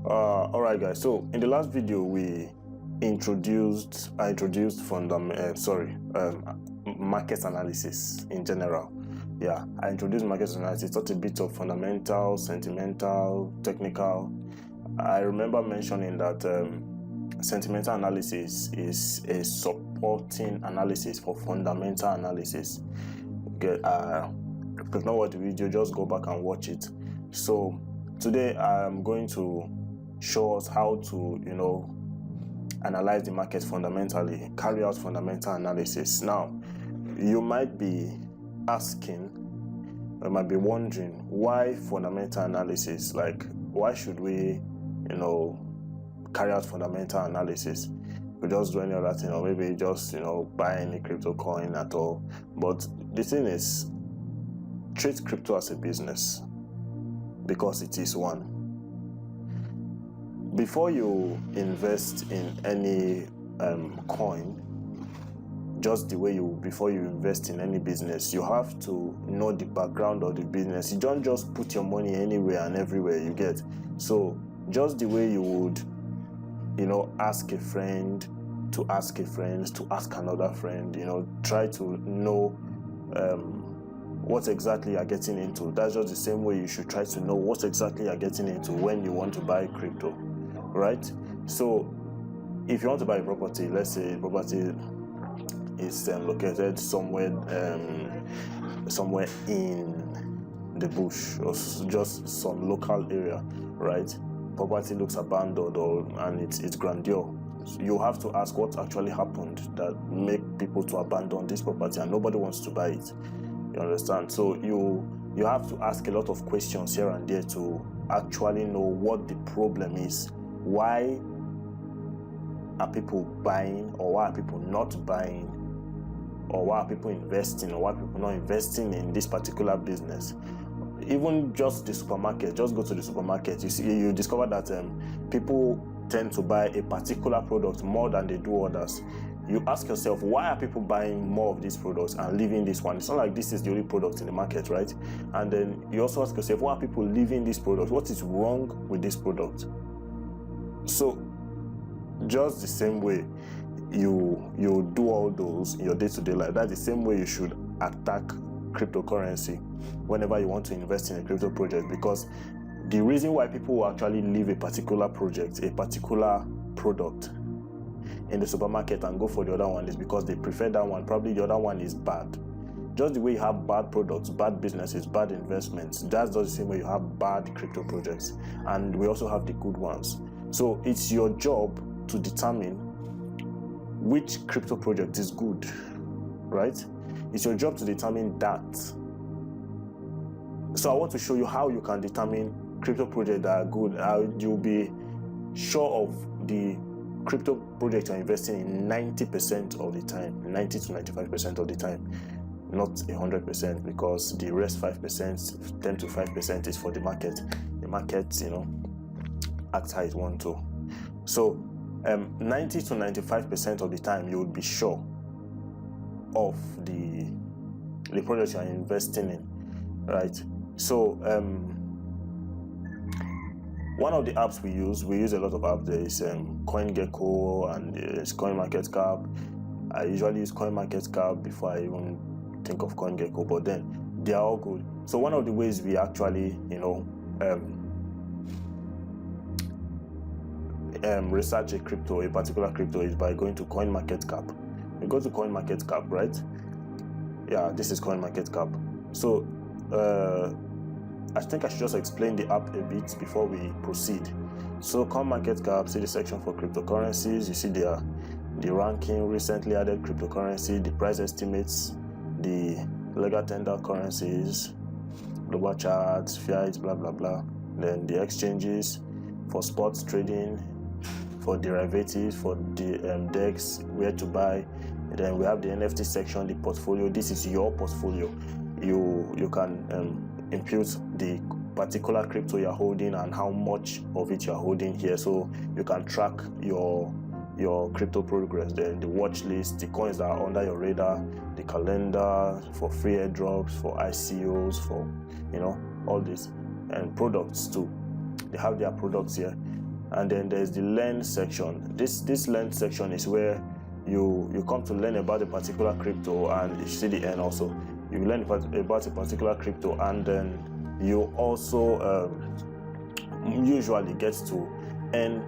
All right, guys. So in the last video, I introduced market analysis in general. Yeah, I introduced market analysis, talked a bit of fundamental, sentimental, technical. I remember mentioning that sentimental analysis is a supporting analysis for fundamental analysis. If you not watch the video, just go back and watch it. So today I'm going to show us how to analyze the market fundamentally, carry out fundamental analysis. Now you might be asking, or might be wondering, why fundamental analysis? Like, why should we carry out fundamental analysis? We just do any other thing, or maybe just buy any crypto coin at all. But the thing is, treat crypto as a business, because it is one. Before you invest in any coin, just the way before you invest in any business, you have to know the background of the business. You don't just put your money anywhere and everywhere, you get. So just the way you would ask a friend to ask a friend to ask another friend, try to know what exactly you're getting into. That's just the same way you should try to know what exactly you're getting into when you want to buy crypto, right? So if you want to buy a property, let's say property is located somewhere in the bush, or just some local area, right? Property looks abandoned and it's grandeur. So you have to ask what actually happened that make people to abandon this property and nobody wants to buy it. You understand? So you have to ask a lot of questions here and there to actually know what the problem is. Why are people buying, or why are people not buying, or why are people investing, or why are people not investing in this particular business? Even just the supermarket, just go to the supermarket, you discover that people tend to buy a particular product more than they do others. You ask yourself, why are people buying more of these products and leaving this one? It's not like this is the only product in the market, right? And then you also ask yourself, why are people leaving this product? What is wrong with this product? So just the same way you do all those in your day-to-day life, that's the same way you should attack cryptocurrency whenever you want to invest in a crypto project. Because the reason why people will actually leave a particular project, a particular product in the supermarket and go for the other one is because they prefer that one. Probably the other one is bad. Just the way you have bad products, bad businesses, bad investments, that's just the same way you have bad crypto projects. And we also have the good ones. So it's your job to determine which crypto project is good, right? It's your job to determine that. So I want to show you how you can determine crypto projects that are good. You'll be sure of the crypto project you're investing in 90% of the time, 90 to 95% of the time, not 100%, because the rest 5%, 10 to 5% is for the market. The market, acts how it wants to. So 90 to 95% of the time, you would be sure of the project you're investing in, right? So one of the apps we use a lot of apps. There is CoinGecko and there's CoinMarketCap. I usually use CoinMarketCap before I even think of CoinGecko, but then they are all good. So one of the ways we actually research a particular crypto is by going to CoinMarketCap. You go to CoinMarketCap, right? Yeah, this is CoinMarketCap. So I think I should just explain the app a bit before we proceed. So CoinMarketCap, see the section for cryptocurrencies. You see the ranking, recently added cryptocurrency, the price estimates, the legal tender currencies, global charts, fiat, blah blah blah. Then the exchanges for sports trading, for derivatives, for the DEX, where to buy. And then we have the NFT section, the portfolio. This is your portfolio. You can impute the particular crypto you're holding and how much of it you're holding here, so you can track your crypto progress. Then the watch list, the coins that are under your radar, the calendar for free airdrops, for ICOs, for all this, and products too. They have their products here. And then there's the learn section. This learn section is where you come to learn about a particular crypto, and you see the end also. You learn about a particular crypto, and then you also usually get to earn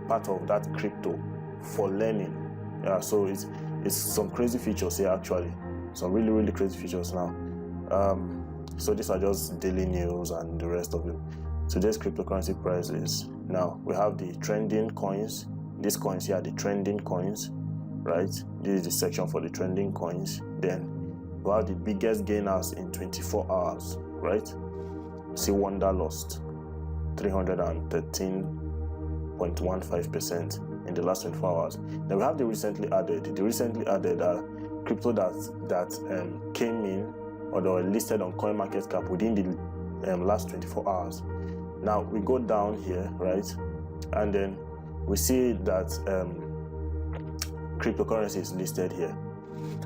part of that crypto for learning. Yeah, so it's some crazy features here, actually. Some really crazy features now. So these are just daily news and the rest of it. Today's cryptocurrency prices. Now we have the trending coins. These coins here are the trending coins, right? This is the section for the trending coins. Then we have the biggest gainers in 24 hours, right? See Wonderlust, 313.15% in the last 24 hours. Then we have the recently added. The recently added crypto that came in or that were listed on CoinMarketCap within the last 24 hours. Now we go down here, right? And then we see that cryptocurrency is listed here.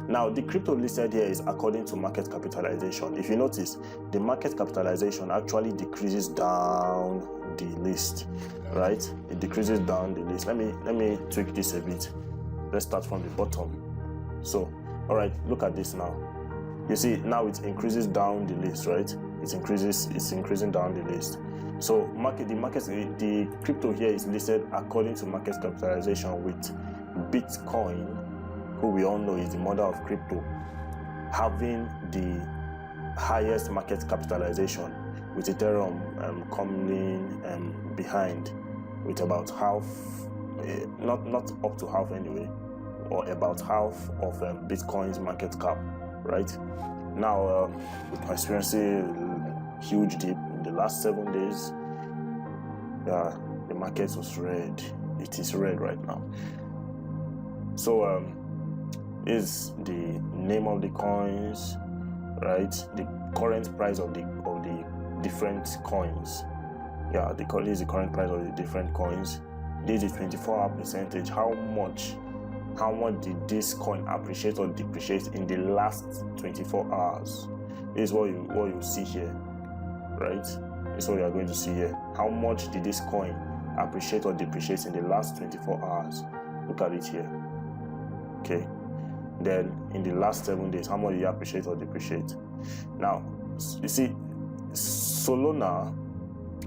Now the crypto listed here is according to market capitalization. If you notice, the market capitalization actually decreases down the list, right? It decreases down the list. Let me tweak this a bit. Let's start from the bottom. So, all right, look at this now. You see now it increases down the list, right? It's increasing down the list. So the crypto here is listed according to market capitalization, with Bitcoin, who we all know is the mother of crypto, having the highest market capitalization, with Ethereum coming behind with about half, not up to half anyway, or about half of Bitcoin's market cap, right? Now we're experiencing a huge dip in the last 7 days. Yeah, the market was red. It is red right now. So is the name of the coins, right? The current price of the different coins. Yeah, this is the current price of the different coins. This is 24-hour percentage. How much did this coin appreciate or depreciate in the last 24 hours? This is what you see here, right? This is what you are going to see here. How much did this coin appreciate or depreciate in the last 24 hours? Look at it here. Okay. Then in the last 7 days, how much did it appreciate or depreciate? Now, you see, Solana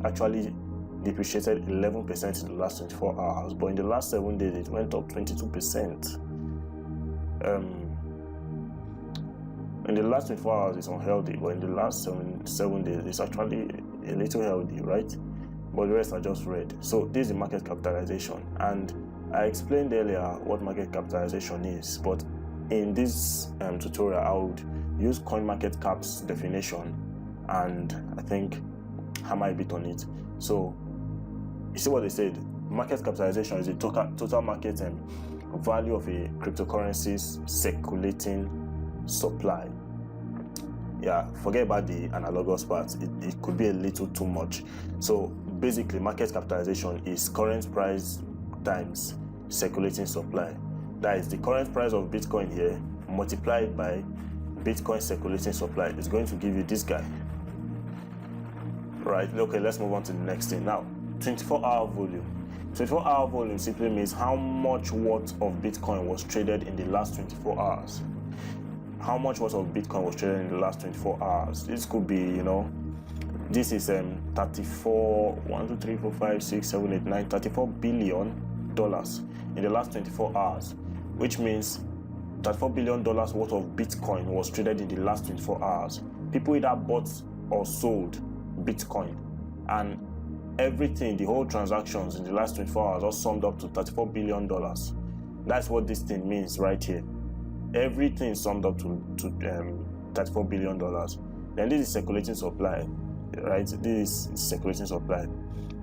actually depreciated 11% in the last 24 hours, but in the last 7 days, it went up 22%. In the last 24 hours, it's unhealthy, but in the last seven days, it's actually a little healthy, right? But the rest are just red. So this is the market capitalization, and I explained earlier what market capitalization is, but in this tutorial, I would use CoinMarketCap's definition and I think hammer a bit on it. So you see what they said: market capitalization is the total market value of a cryptocurrency's circulating supply. Yeah, forget about the analogous part. It could be a little too much. So basically, market capitalization is current price times circulating supply. That is the current price of Bitcoin here multiplied by Bitcoin circulating supply is going to give you this guy. Right? Okay, let's move on to the next thing. Now, 24-hour volume. 24-hour volume simply means how much worth of Bitcoin was traded in the last 24 hours. How much worth of Bitcoin was traded in the last 24 hours? This could be, this is 34 billion dollars in the last 24 hours, which means $34 billion worth of Bitcoin was traded in the last 24 hours. People either bought or sold Bitcoin, and everything, the whole transactions in the last 24 hours all summed up to $34 billion. That's what this thing means right here. Everything summed up to $34 billion. Then this is circulating supply, right? This is circulating supply.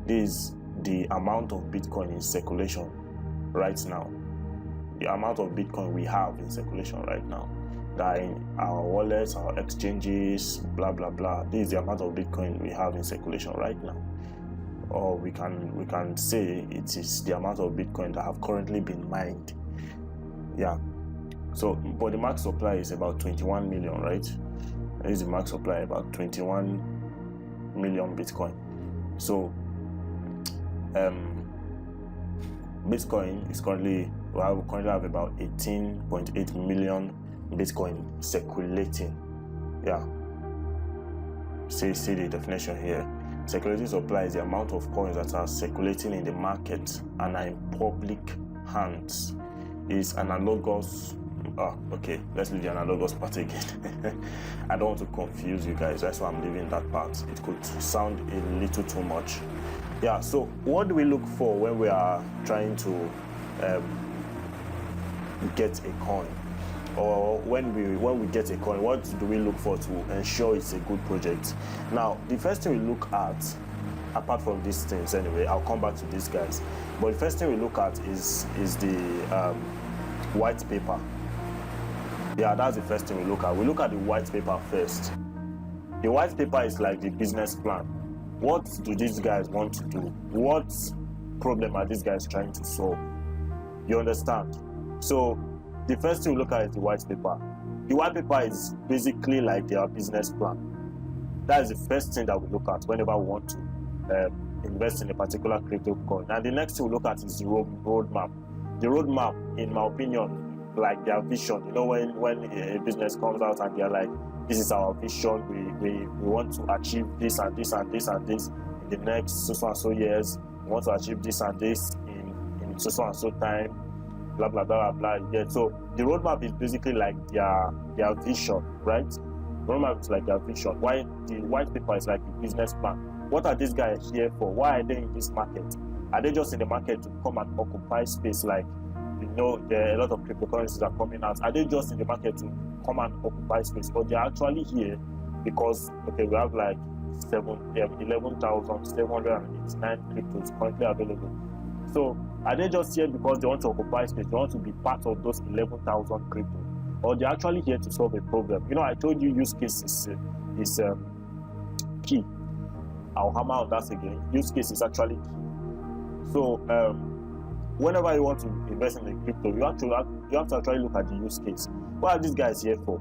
This is the amount of Bitcoin in circulation right now. The amount of Bitcoin we have in circulation right now. That in our wallets, our exchanges, blah, blah, blah. This is the amount of Bitcoin we have in circulation right now. Or we can say it is the amount of Bitcoin that have currently been mined. Yeah. So, but the max supply is about 21 million, right? This is the max supply, about 21 million Bitcoin. So, Bitcoin is currently, we currently have about 18.8 million Bitcoin circulating. Yeah. See the definition here. Circulating supply is the amount of coins that are circulating in the market and are in public hands. Is analogous. Okay, let's leave the analogous part again. I don't want to confuse you guys, that's why I'm leaving that part. It could sound a little too much. Yeah, so what do we look for when we are trying to get a coin? Or when we get a coin, what do we look for to ensure it's a good project? Now, the first thing we look at, apart from these things anyway, I'll come back to these guys, but the first thing we look at is the white paper. Yeah, that's the first thing we look at. We look at the white paper first. The white paper is like the business plan. What do these guys want to do? What problem are these guys trying to solve? You understand? So the first thing we look at is the white paper. The white paper is basically like their business plan. That is the first thing that we look at whenever we want to invest in a particular crypto coin. And the next thing we look at is the roadmap. The roadmap, in my opinion, like their vision. You know, when a business comes out and they're like, this is our vision, we want to achieve this and this and this and this in the next so and so years. We want to achieve this and this in so and so time, blah blah blah blah. Yeah. So the roadmap is basically like their vision, right? The roadmap is like their vision. Why the white paper is like the business plan. What are these guys here for? Why are they in this market? Are they just in the market to come and occupy space? Like, you know, there are a lot of cryptocurrencies are coming out. Are they just in the market to come and occupy space? But they're actually here because, okay, we have like 11,789 cryptos currently available. So are they just here because they want to occupy space? They want to be part of those 11,000 cryptos? Or they're actually here to solve a problem? You know, I told you use case is key. I'll hammer on that again. Use case is actually key. So whenever you want to invest in a crypto, you have to actually look at the use case. What are these guys here for?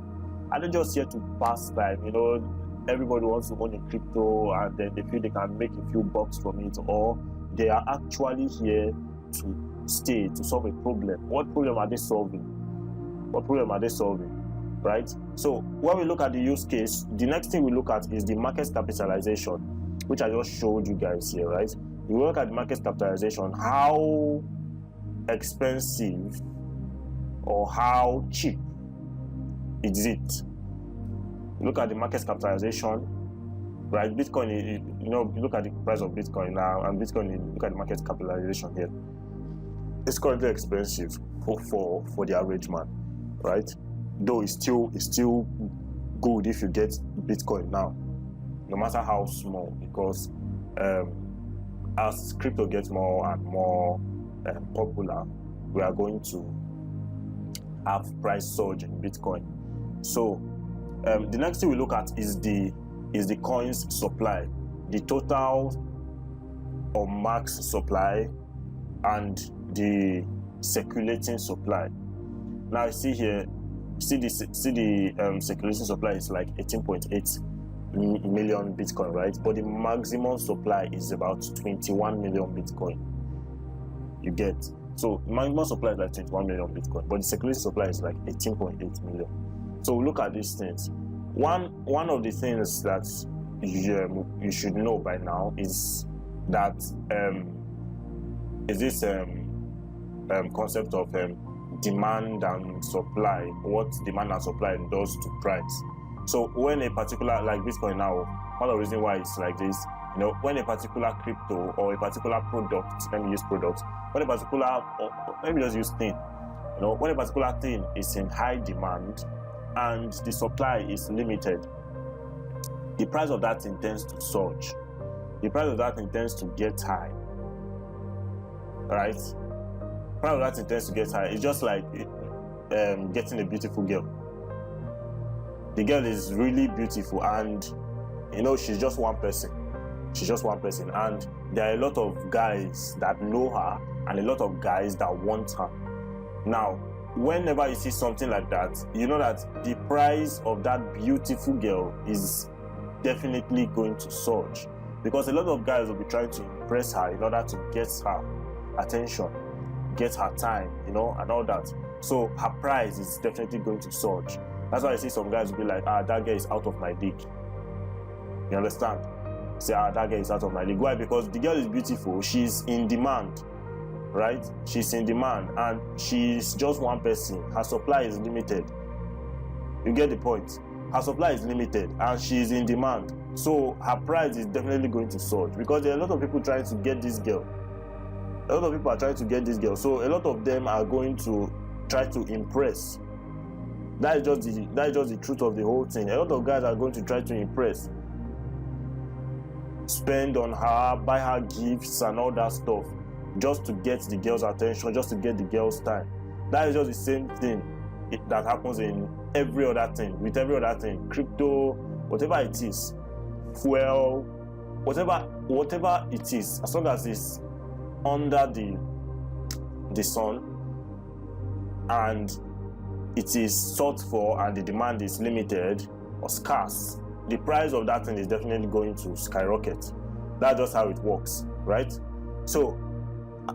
Are they just here to pass time? You know, everybody wants to own a crypto and then they feel they can make a few bucks from it, or they are actually here to stay, to solve a problem. What problem are they solving? What problem are they solving? Right? So when we look at the use case, the next thing we look at is the market capitalization, which I just showed you guys here, right? We look at the market capitalization, how expensive or how cheap is it? Look at the market capitalization, right? Bitcoin, you know, you look at the price of Bitcoin now, and Bitcoin, you look at the market capitalization here. It's currently expensive for the average man, right? Though it's still good if you get Bitcoin now, no matter how small, because as crypto gets more and more popular, we are going to have price surge in Bitcoin. So the next thing we look at is the coins supply, the total or max supply and the circulating supply. Now you see here, see the circulating supply is like 18.8 million Bitcoin, right? But the maximum supply is about 21 million Bitcoin. You get, so maximum supply is like 21 million Bitcoin, but the circulating supply is like 18.8 million. So look at these things. One of the things that you should know by now is that is this concept of demand and supply. What demand and supply does to price. So when a particular, like Bitcoin now, one of the reasons why it's like this, you know, when a particular crypto or a particular product, let me use product, when a particular, or let me just use thing, you know, when a particular thing is in high demand and the supply is limited, the price of that thing tends to surge. The price of that thing tends to get high, right? The price of that thing tends to get high. It's just like getting a beautiful girl. The girl is really beautiful and, you know, she's just one person. She's just one person. And there are a lot of guys that know her and a lot of guys that want her. Now, whenever you see something like that, you know that the price of that beautiful girl is definitely going to surge, because a lot of guys will be trying to impress her in order to get her attention. get her time, you know, and all that. So her price is definitely going to surge. That's why I see some guys will be like, that girl is out of my league. You understand? Say, that girl is out of my league. Why? Because the girl is beautiful. She's in demand, right? She's in demand, and she's just one person. Her supply is limited. You get the point? Her supply is limited, and she's in demand. So her price is definitely going to surge, because there are a lot of people trying to get this girl. A lot of people are trying to get this girl. So a lot of them are going to try to impress. That is just the truth of the whole thing. A lot of guys are going to try to impress, spend on her, buy her gifts and all that stuff, just to get the girl's attention, just to get the girl's time. That is just the same thing that happens in every other thing, with every other thing, crypto, whatever it is, fuel, whatever it is, as long as it's under the sun and it is sought for and the demand is limited or scarce, the price of that thing is definitely going to skyrocket. That's just how it works, right? So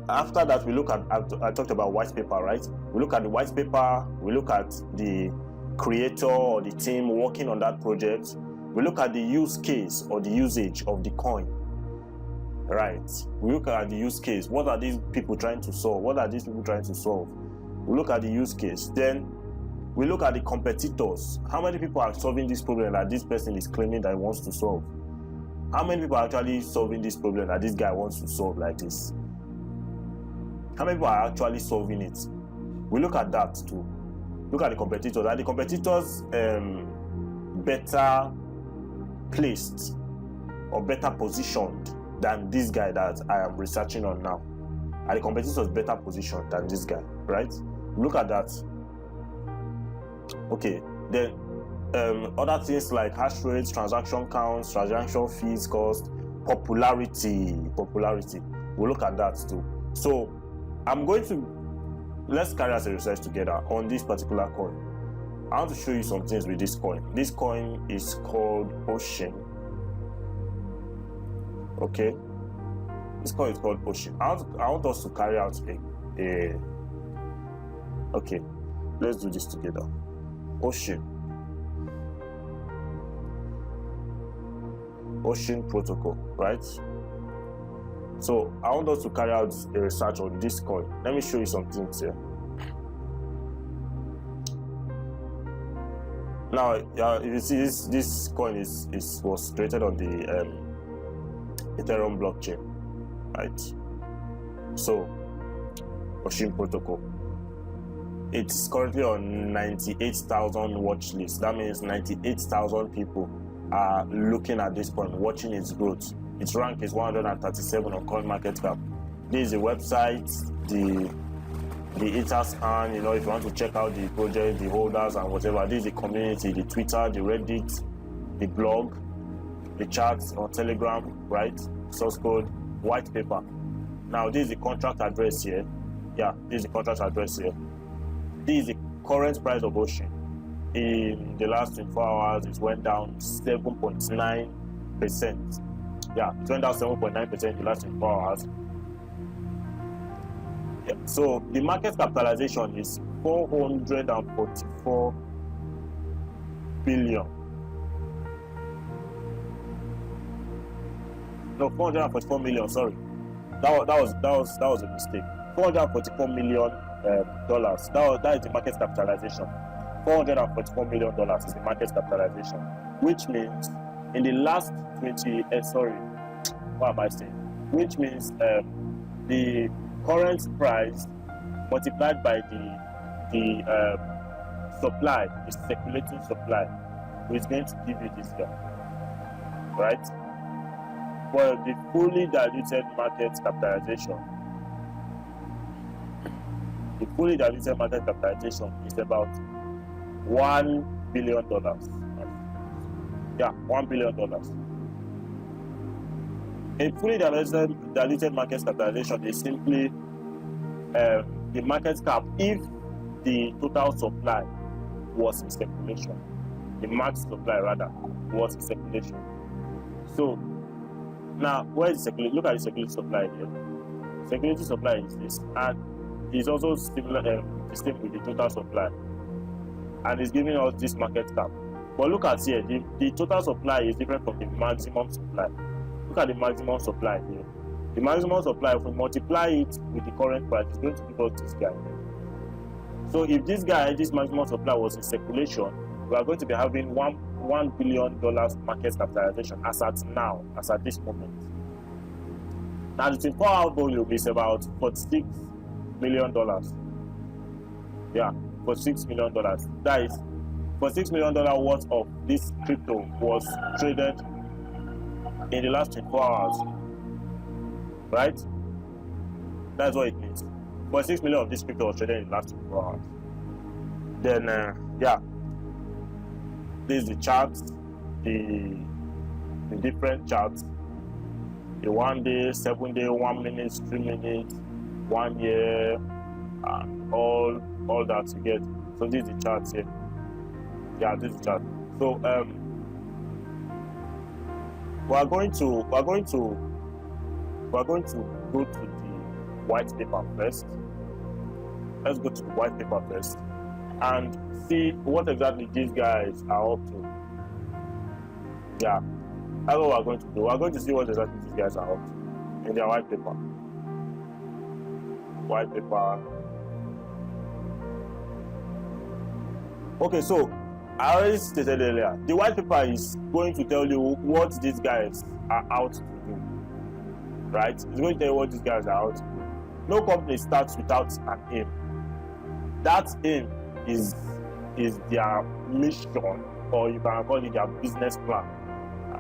after that, we look at, I talked about white paper, right? We look at the white paper, we look at the creator or the team working on that project, we look at the use case or the usage of the coin, right? We look at the use case. What are these people trying to solve? What are these people trying to solve? We look at the use case. Then we look at the competitors. How many people are solving this problem that this person is claiming that he wants to solve? How many people are actually solving this problem that this guy wants to solve like this? How many people are actually solving it? We look at that too. Look at the competitors. Are the competitors better placed or better positioned than this guy that I am researching on now? Are the competitors better positioned than this guy, right? Look at that. Okay, then other things like hash rates, transaction counts, transaction fees, cost, popularity. We'll look at that too. So let's carry out a research together on this particular coin. I want to show you some things with this coin. This coin is called Ocean. Okay, this coin is called Ocean. I want us to carry out okay, let's do this together. Ocean protocol, right? So I want us to carry out a research on this coin. Let me show you some things here. Now, if you see this coin was created on the Ethereum blockchain, right? So Ocean protocol. It's currently on 98,000 watch list. That means 98,000 people are looking at this coin, watching its growth. Its rank is 137 on CoinMarketCap. This is the website, the Etherscan, you know, if you want to check out the project, the holders and whatever. This is the community, the Twitter, the Reddit, the blog, the chats on Telegram, right? Source code, white paper. Now this is the contract address here. Yeah, this is the contract address here. This is the current price of Ocean. In the last 24 hours, it went down 7.9%. Yeah, it went down 7.9% in the last 24 hours. Yeah. So the market capitalization is 444 billion. No, 444 million. Sorry, that was a mistake. 444 million dollars. That is the market capitalization. $444 million is the market capitalization, which means in the last 20. Which means the current price multiplied by the supply, the circulating supply, is going to give you this here, right? For the fully diluted market capitalization, is about $1 billion. Yeah, $1 billion. A fully diluted market capitalization is simply the market cap if the total supply was in circulation. The max supply rather was in circulation. So now where is circulation? Look at the circulating supply here. Circulating supply is this, and is also similar, distinct with the total supply, and it's giving us this market cap. But look at here, the total supply is different from the maximum supply. Look at the maximum supply here. The maximum supply, if we multiply it with the current price, is going to give us this guy here. So if this maximum supply was in circulation, we are going to be having $1 billion market capitalization as at this moment. Now the 24-hour volume is about $46 million. Yeah, $46 million. That is $46 million worth of this crypto was traded in the last 24 hours. Right? That's what it means. $46 million of this crypto was traded in the last 24 hours. Then, this is the charts, the different charts. The 1 day, 7 day, 1 minute, 3 minutes, 1 year, all that you get. So this is the charts here. Yeah, this is the chart. So we're going to go to the white paper first. Let's go to the white paper first and see what exactly these guys are up to. Yeah, that's what we're going to do. We're going to see what exactly these guys are up to in their white paper. White paper. Okay, so I already stated earlier, the white paper is going to tell you what these guys are out to do. Right? It's going to tell you what these guys are out to do. No company starts without an aim. That aim is their mission, or you can call it their business plan.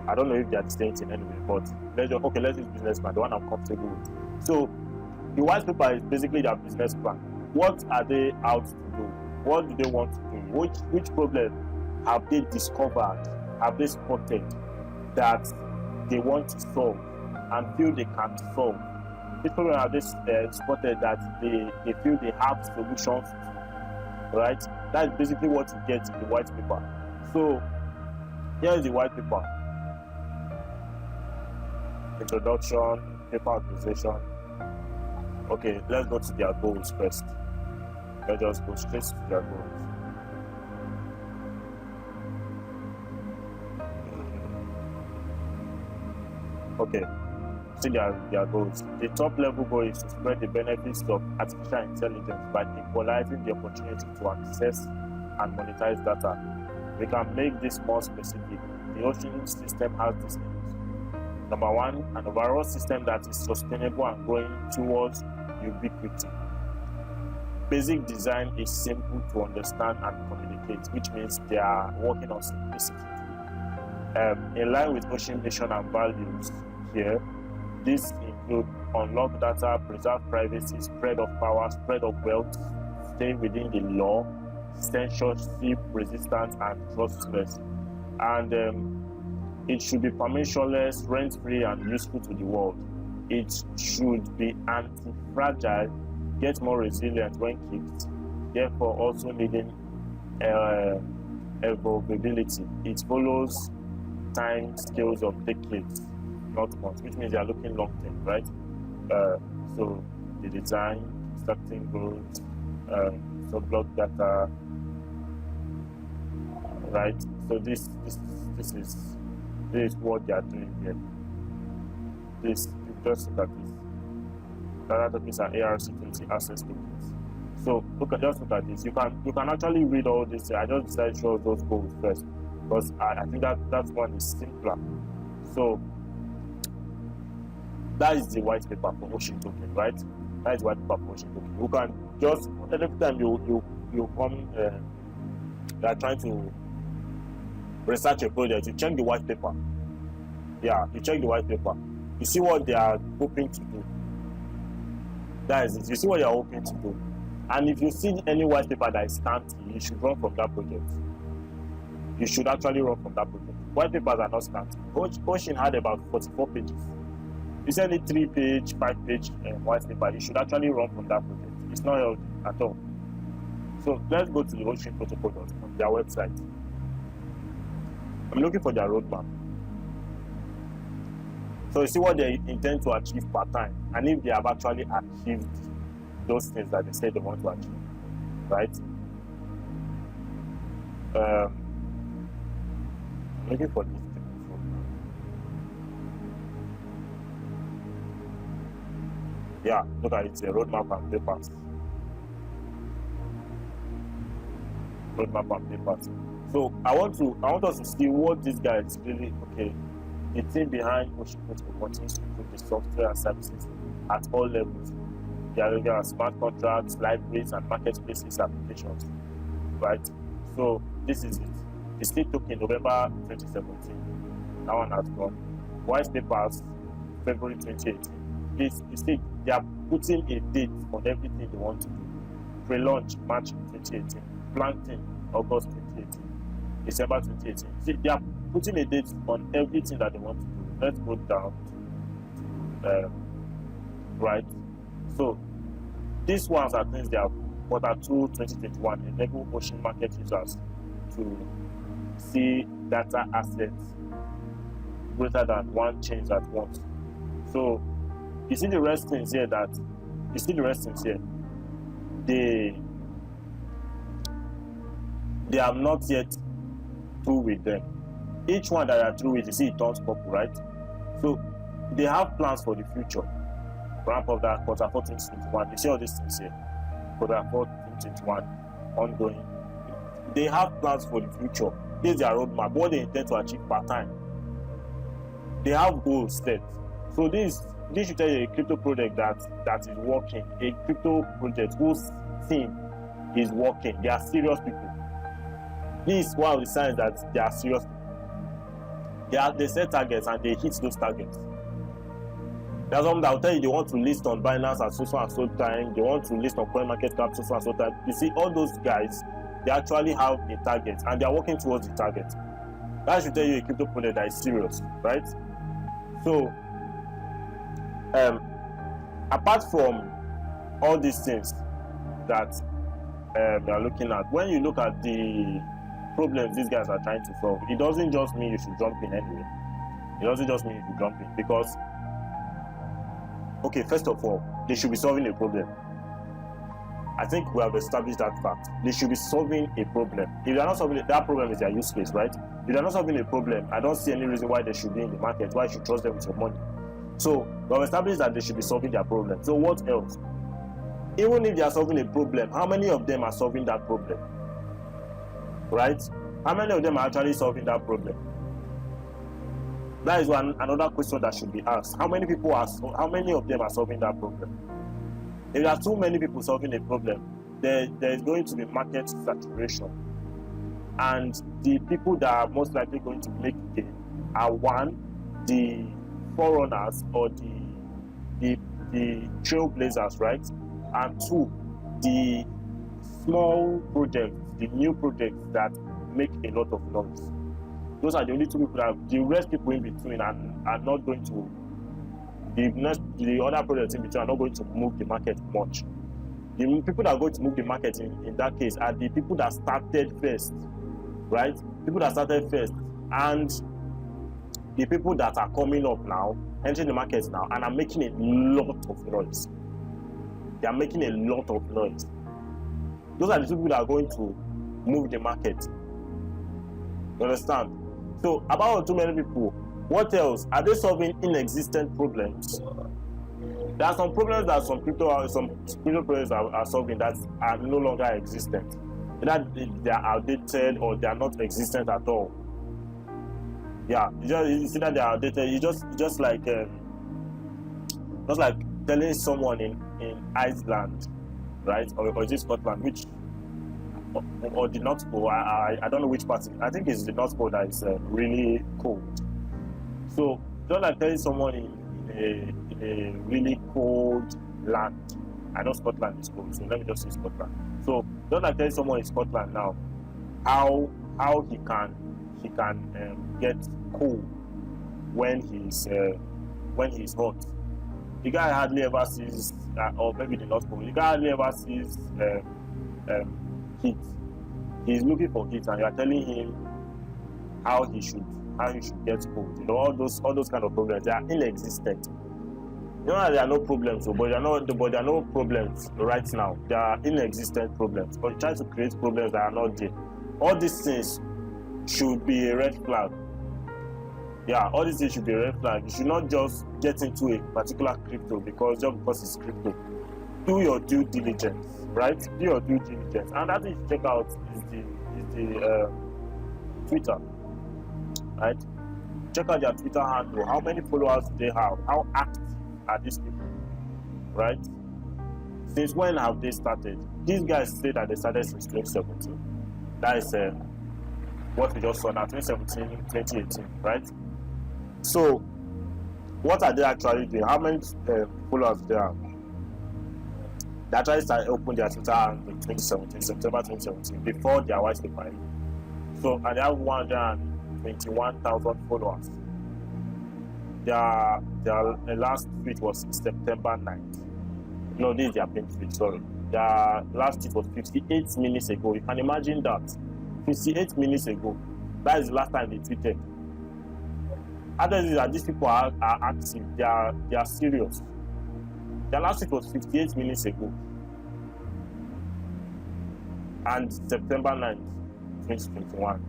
I don't know if they are the same thing anyway, but let's use business plan, the one I'm comfortable with. So the white paper is basically their business plan. What are they out to do? What do they want to do? Which problem have they discovered, have they spotted that they want to solve and feel they can solve? Which problem have they spotted that they feel they have solutions to? Right? That's basically what you get in the white paper. So here is the white paper. Introduction, paper organization. Okay, let's go to their goals first. Let's just go straight to their goals. Okay, see their goals. The top level goal is to spread the benefits of artificial intelligence by equalizing the opportunity to access and monetize data. We can make this more specific. The ocean system has these aims. Number one, an overall system that is sustainable and growing towards ubiquity. Basic design is simple to understand and communicate, which means they are working on simplicity. In line with ocean mission and values here, these include unlock data, preserve privacy, spread of power, spread of wealth, stay within the law, censorship resistant and trustless. And it should be permissionless, rent-free, and useful to the world. It should be anti-fragile, get more resilient when kicked, therefore also needing evolvability. It follows time scales of decades, not months, which means they are looking long term, right? So the design, starting goals, sub-block data, right? So this is what they are doing here. This, just look at this. Data tokens and ARC20 access tokens. So just look at this. You can actually read all this. I just decided to show those goals first because I think that one is simpler. So that is the white paper for Ocean token, right? That is white paper for Ocean token. You can just every time you come, you are trying to research a project, you check the white paper. Yeah, you check the white paper. You see what they are hoping to do. That is it. You see what they are hoping to do. And if you see any white paper that is scanty, you should run from that project. You should actually run from that project. White papers are not scanty. Ocean had about 44 pages. You send a 3-page, 5-page white paper, you should actually run from that project. It's not healthy at all. So let's go to the Ocean Protocol on their website. I'm looking for their roadmap. So you see what they intend to achieve per time, and if they have actually achieved those things that they say they want to achieve, right? I'm looking for this thing. Yeah, look at it, a roadmap and papers. Roadmap and papers. So I want us to see what this guy is really okay. The team behind Oceanport will continue to improve the software and services at all levels. There are smart contracts, libraries, and marketplaces applications, right? So this is it. The state token November 2017. That one has gone. White papers February 2018. This you see, they are putting a date on everything they want to do. Pre-launch March 2018. Planting August 2018. December 2018. See, they are putting a date on everything that they want to do. Let's go down. Right. So these ones are things they have Q2 2021 enable ocean market users to see data assets greater than one change at once. So you see the rest things here they are not yet through with them. Each one that they are through with, you see it turns purple, right? So they have plans for the future. Ramp of that Q4 2021. You see all these things here. Q4 2021 ongoing. They have plans for the future. This is their roadmap. What they intend to achieve per time. They have goals set. So this should tell you a crypto project that is working. A crypto project whose team is working. They are serious people. This is one of the signs that they are serious people. They set targets and they hit those targets. There's someone that will tell you they want to list on Binance at so and so time. They want to list on CoinMarketCap so and so time. You see, all those guys, they actually have a target and they are working towards the target. That should tell you a crypto project that is serious, right? So, apart from all these things that we are looking at, when you look at the problems these guys are trying to solve, it doesn't just mean you should jump in anyway. It doesn't just mean you should jump in because, okay, first of all, they should be solving a problem. I think we have established that fact. They should be solving a problem. If they are not solving it, that problem is their use case, right? If they are not solving a problem, I don't see any reason why they should be in the market, why you should trust them with your money. So we have established that they should be solving their problem. So what else? Even if they are solving a problem, how many of them are solving that problem? Right? How many of them are actually solving that problem? That is another question that should be asked. How many of them are solving that problem? If there are too many people solving a problem, there is going to be market saturation. And the people that are most likely going to make it are one, the forerunners or the trailblazers, right? And two, the small projects, the new projects that make a lot of noise. Those are the only two people that the rest people in between are not going to. The other projects in between are not going to move the market much. The people that are going to move the market in that case are the people that started first, right? People that started first, and the people that are coming up now, entering the market now, and are making a lot of noise. They are making a lot of noise. Those are the people that are going to move the market. You understand? So, about too many people, what else? Are they solving inexistent problems? There are some problems that some crypto projects are solving that are no longer existent. Either they are outdated or they are not existent at all. Yeah, you see that they are outdated. It's just like telling someone in Iceland, right, or is it Scotland, which or the North Pole? I don't know which part. I think it's the North Pole that is really cold. So just like telling someone in a really cold land. I know Scotland is cold, so let me just say Scotland. So just like telling someone in Scotland now how he can get cold when he's hot. The guy hardly ever sees, or maybe the North Pole. The guy hardly ever sees heat. He's looking for heat, and you are telling him how he should get cold. You know, all those kind of problems, they are inexistent. You know that there are no problems, but there are no problems right now. There are inexistent problems. But you try to create problems that are not there. All these things should be a red flag. Yeah, all these things should be a red flag. You should not just get into a particular crypto because it's crypto. Do your due diligence, right? Do your due diligence. And that thing you check out is the Twitter, right? Check out their Twitter handle. How many followers do they have? How active are these people, right? Since when have they started? These guys say that they started since 2017. That is what we just saw now, 2017, 2018, right? So, what are they actually doing? How many followers do they have? They actually started opening their Twitter handle in 2017, September 2017, before their white paper. So, and they have 121,000 followers. Their last tweet was September 9th. No, this is their pin tweet, sorry. Their last tweet was 58 minutes ago. You can imagine that. 58 minutes ago. That is the last time they tweeted. Other is that these people are active. They are serious. Their last tweet was 58 minutes ago. And September 9th, 2021.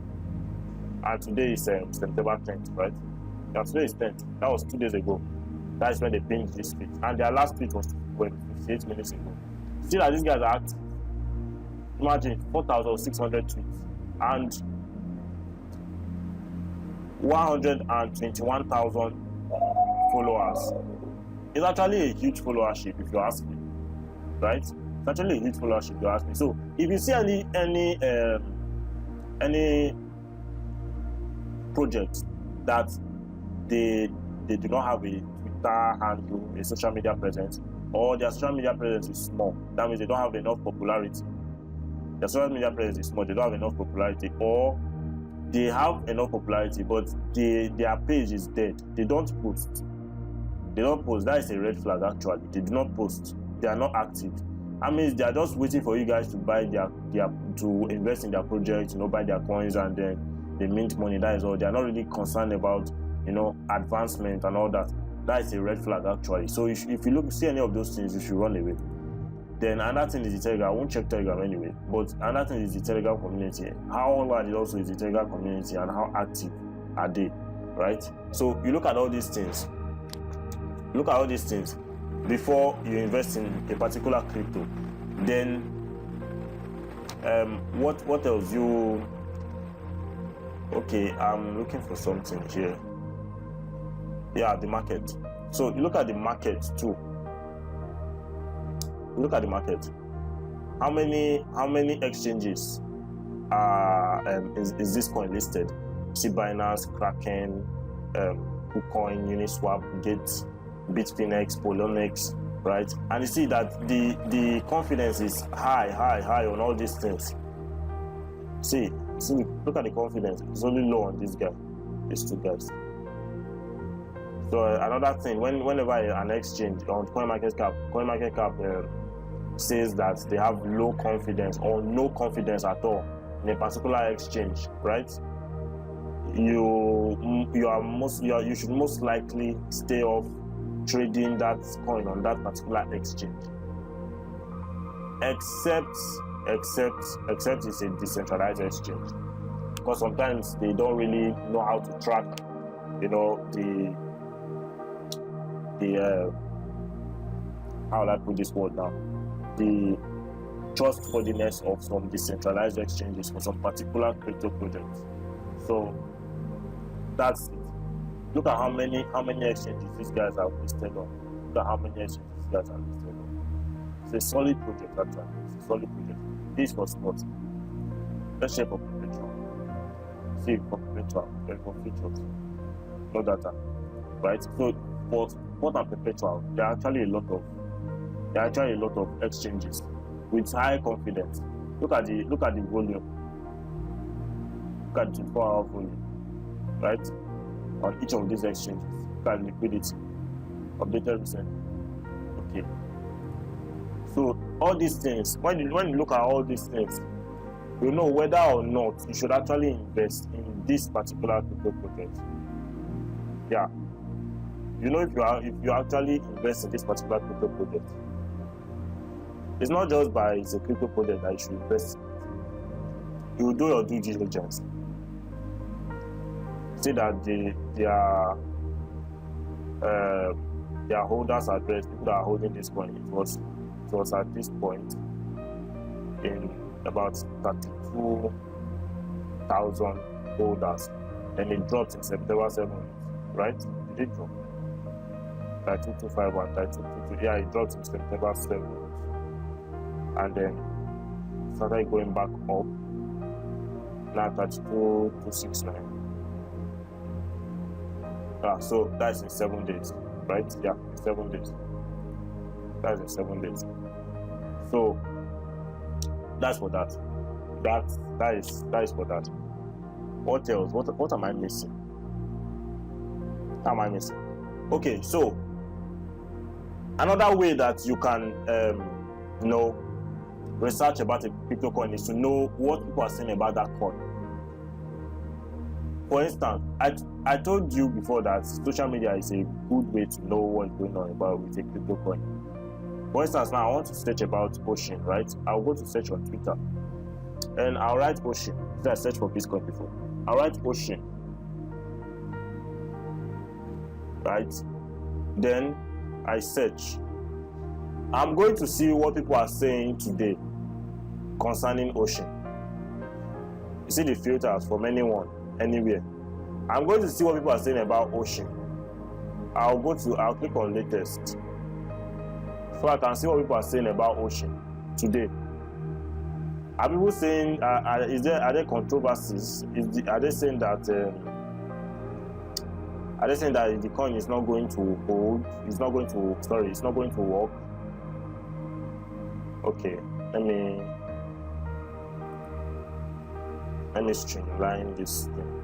And today is September 10th, right? Yeah, today is 10th. That was 2 days ago. That is when they pinged this tweet. And their last tweet was 58 minutes ago. See that these guys are active. Imagine 4,600 tweets and 121,000 followers. It's actually a huge followership if you ask me, right? It's actually a huge followership if you ask me. So if you see any project that they do not have a Twitter handle, a social media presence, or their social media presence is small, that means they don't have enough popularity. Their social media presence is small, they don't have enough popularity, or they have enough popularity, but their page is dead. They don't post. That is a red flag actually. They do not post. They are not active. That means they are just waiting for you guys to buy to invest in their project, buy their coins, and then they mint money. That is all. They are not really concerned about, advancement and all that. That is a red flag actually. So if you see any of those things, you should run away. Then another thing is the Telegram. I won't check Telegram anyway. But another thing is the Telegram community. How large also is the Telegram community, and how active are they, right? So you look at all these things. Before you invest in a particular crypto. Then what else you? Okay, I'm looking for something here. Yeah, the market. So you look at the market too. Look at the market. How many exchanges is this coin listed? See Binance, Kraken, KuCoin, Uniswap, Gate, Bitfinex, Poloniex, right? And you see that the confidence is high on all these things. See, look at the confidence. It's only low on this guy, these two guys. So another thing, whenever an exchange on CoinMarketCap says that they have low confidence or no confidence at all in a particular exchange, right? You should most likely stay off trading that coin on that particular exchange, except it's a decentralized exchange, because sometimes they don't really know how to track, how will I put this word now? The trustworthiness of some decentralized exchanges for some particular crypto projects. So that's it. Look at how many exchanges these guys are listed on. Look at how many exchanges these guys are listed on. It's a solid project actually. It's a solid project. This was not. Let's check for Perpetual. See for Perpetual, for features. No data. Right? So for Spot and Perpetual, there are actually a lot of exchanges with high confidence. Look at the volume. Look at the 24-hour volume, right? On each of these exchanges. Look at liquidity. Updated recently. Okay. So all these things, when you look at all these things, you know whether or not you should actually invest in this particular crypto project. Yeah. you know, if you actually invest in this particular crypto project, it's not just by it's a crypto project that you should invest in. You will do your due diligence. See that their holders address, people that are holding this coin. It was at this point in about 32,000 holders, and it dropped in September 7th, right? Did it drop? 3251, 3222, yeah, it dropped in September 7th, and then started going back up. Now 32,269. So that's in 7 days, right? Yeah, 7 days. That's in 7 days. So that's for that. That is for that. What else? What am I missing? What am I missing? Okay, so another way that you can research about a crypto coin is to know what people are saying about that coin. For instance, I told you before that social media is a good way to know what's going on about with a crypto coin. For instance, now I want to search about Ocean, right? I'll go to search on Twitter and I'll write Ocean. I searched for Bitcoin before. I'll write Ocean, right? Then I search. I'm going to see what people are saying today concerning Ocean. You see the filters from anyone, anywhere. I'm going to see what people are saying about Ocean. I'll click on latest, so I can see what people are saying about Ocean today. Are people saying, are there controversies? Are they saying that the coin is not going to hold? It's not going to work? Okay, let me streamline this thing.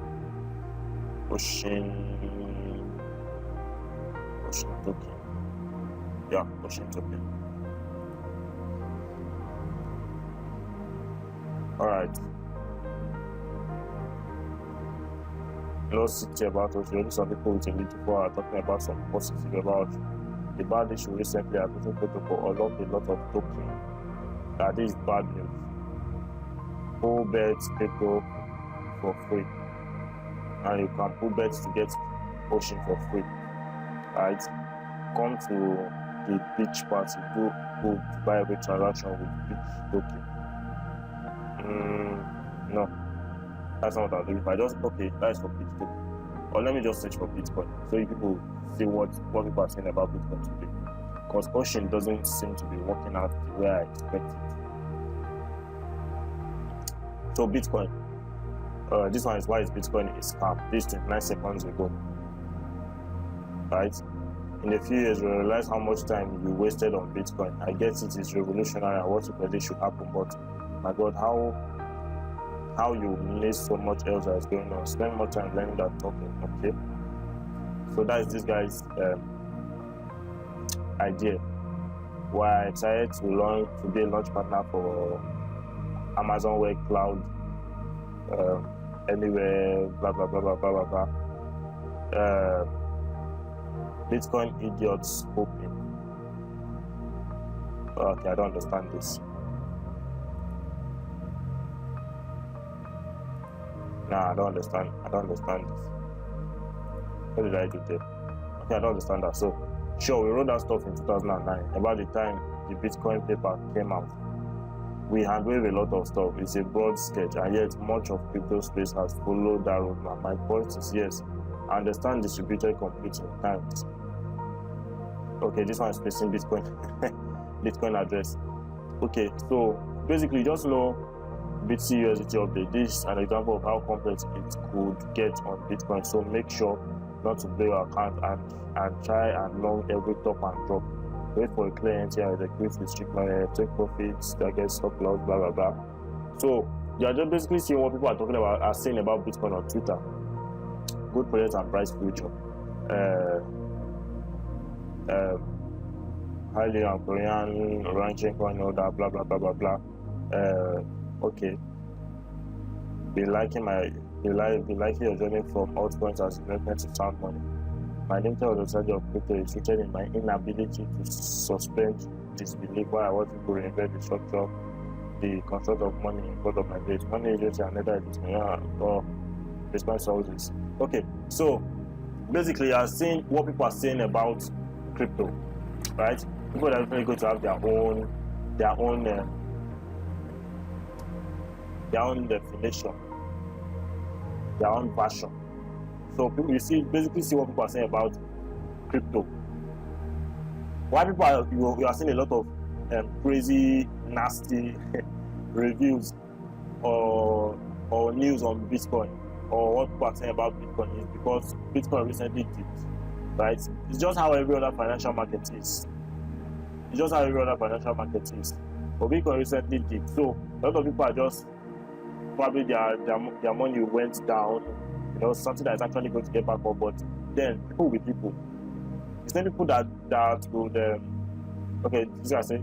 Ocean token. Yeah, Ocean token. Alright. Let's see about Ocean. Some people with a little are talking about some positive about the bad issue recently at Ocean Protocol unlocked a lot of tokens. That is bad news. Pull bets crypto for free, and you can pull bets to get Ocean for free, right? Come to the beach party, do buy every transaction with beach token. No, that's not what I'll do. If I just that's for beach token, or let me just search for Bitcoin so you people see what people are saying about Bitcoin today, because Ocean doesn't seem to be working out the way I expected. So Bitcoin, this one is why is Bitcoin a scam. This 29 seconds ago, right? In a few years, you'll realize how much time you wasted on Bitcoin. I guess it is revolutionary and what you predict should happen, but my God, how you miss so much else that is going on. Spend more time learning that token, okay? So that is this guy's idea. We're excited to be a launch partner for Amazon Web Cloud, anywhere, blah blah blah blah blah blah. Bitcoin idiots hoping. Okay, I don't understand this. Nah, I don't understand this. What did I do there? Okay, I don't understand that. So, sure, we wrote that stuff in 2009. About the time the Bitcoin paper came out, we handwave a lot of stuff. It's a broad sketch, and yet much of crypto space has followed that roadmap. My point is, yes, I understand distributed computing times. Okay, this one is facing Bitcoin, Bitcoin address. Okay, so basically, just know BTC-USDT update. This is an example of how complex it could get on Bitcoin. So make sure not to blow your account and try and long every top and drop. Wait for a clear entry and execute restrict take profits, target stop loss, blah blah blah. So you are just basically seeing what people are saying about Bitcoin on Twitter. Good project and price future. Highly on Korean ranking coin, all that, blah blah blah blah blah. Okay. Be liking your journey from altcoins as investment to sound money. My limited understanding of crypto is rooted in my inability to suspend disbelief while I want to reinvent the structure, the construct of money in front of my face. Money is just another edition, or response sources. Okay, so basically, you are seeing what people are saying about crypto, right? People are definitely going to have their own definition, their own version. So people, you basically see what people are saying about crypto. Why people are you are seeing a lot of crazy, nasty reviews or news on Bitcoin, or what people are saying about Bitcoin is because Bitcoin recently dipped, right? It's just how every other financial market is. But Bitcoin recently dipped, so a lot of people are just probably their money went down, something that is actually going to get back up. But then people with people, it's not people that would okay, this I say,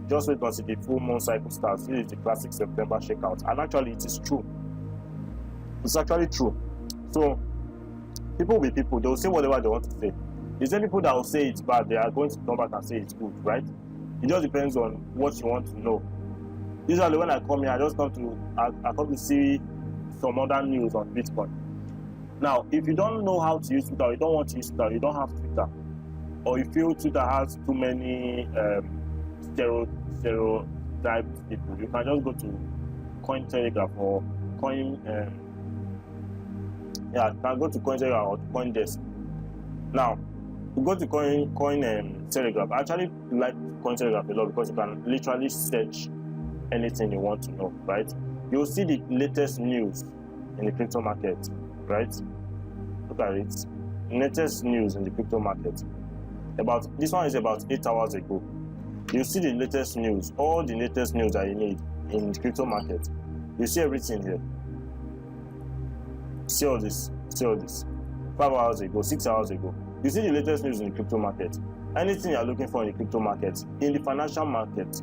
just wait until the full moon cycle starts. This is the classic September shakeout, and actually it is true. It's actually true. So people with people, they'll say whatever they want to say. Is there people that will say it's bad? They are going to come back and say it's good, right? It just depends on what you want to know. Usually when I come here, I come to see some other news on Bitcoin. Now, if you don't know how to use Twitter, or you don't want to use Twitter, you don't have Twitter, or you feel Twitter has too many stereotyped people, you can just go to Cointelegraph or you can go to Cointelegraph or Coindesk. Now, you go to Cointelegraph. I actually like Cointelegraph a lot because you can literally search anything you want to know, right? You'll see the latest news in the crypto market, right? Look at it. Latest news in the crypto market. This one is about 8 hours ago. You see the latest news, all the latest news that you need in the crypto market. You see everything here. See all this. 5 hours ago, 6 hours ago. You see the latest news in the crypto market. Anything you're looking for in the crypto market, in the financial market,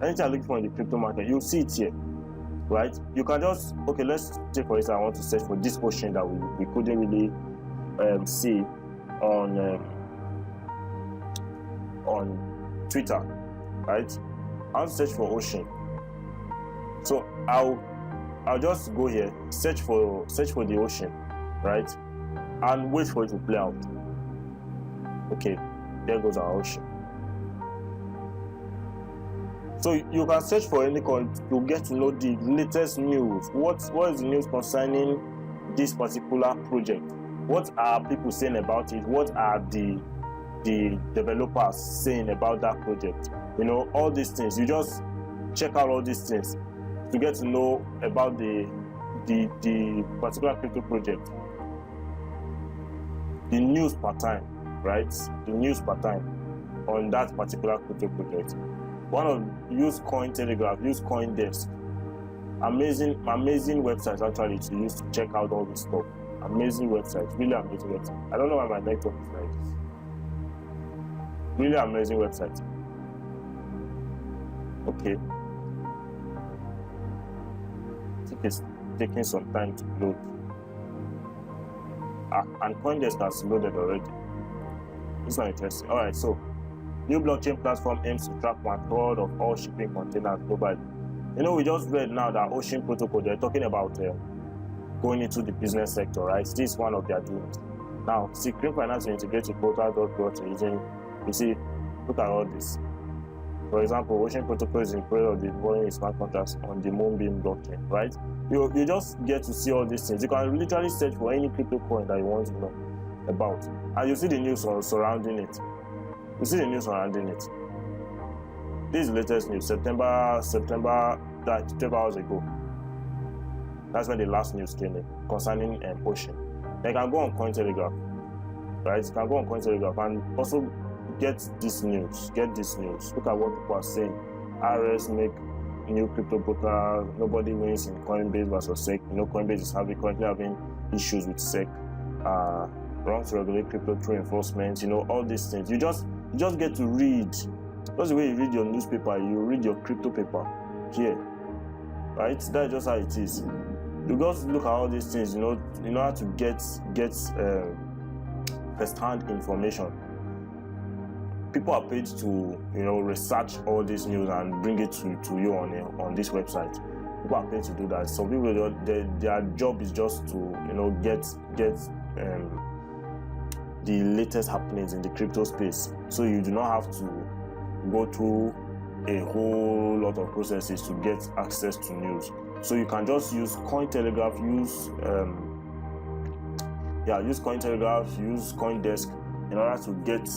anything you're looking for in the crypto market, you'll see it here, right? You can just, okay, let's take for instance, I want to search for this Ocean that we couldn't really see on Twitter, right? I want to search for Ocean. So I'll just go here, search for the Ocean, right? And wait for it to play out. Okay, there goes our Ocean. So you can search for any coin to get to know the latest news. What is the news concerning this particular project? What are people saying about it? What are the developers saying about that project? All these things. You just check out all these things to get to know about the particular crypto project. The news per time, right? The news per time on that particular crypto project. Use Cointelegraph, use Coindesk. Amazing websites actually to use to check out all this stuff. Amazing websites, really amazing websites. I don't know why my network is like this. Really amazing websites. Okay. I think it's taking some time to load. And Coindesk has loaded already. It's not interesting. Alright, so new blockchain platform aims to track 1/3 of all shipping containers globally. We just read now that Ocean Protocol, they're talking about going into the business sector, right? This is one of their dreams. Now, Cream Finance will integrate with Polkadot using, you see, look at all this. For example, Ocean Protocol is in favor of deploying smart contracts on the Moonbeam blockchain, right? You just get to see all these things. You can literally search for any crypto coin that you want to know about, and you see the news surrounding it. This is the latest news, September 12 hours ago. That's when the last news came in concerning Ocean. Then you can go on Cointelegraph, right? You can go on Cointelegraph and also get this news. Look at what people are saying. RS make new crypto broker. Nobody wins in Coinbase versus SEC. Coinbase is currently having issues with SEC. Wrong to regulate crypto through enforcement. All these things. You just get to read. That's the way you read your newspaper. You read your crypto paper here, right? That's just how it is. You just look at all these things. You know how to get first-hand information. People are paid to, research all this news and bring it to you on this website. People are paid to do that. Some people, their job is just to, get the latest happenings in the crypto space. So you do not have to go through a whole lot of processes to get access to news. So you can just use Cointelegraph, use Cointelegraph, use CoinDesk in order to get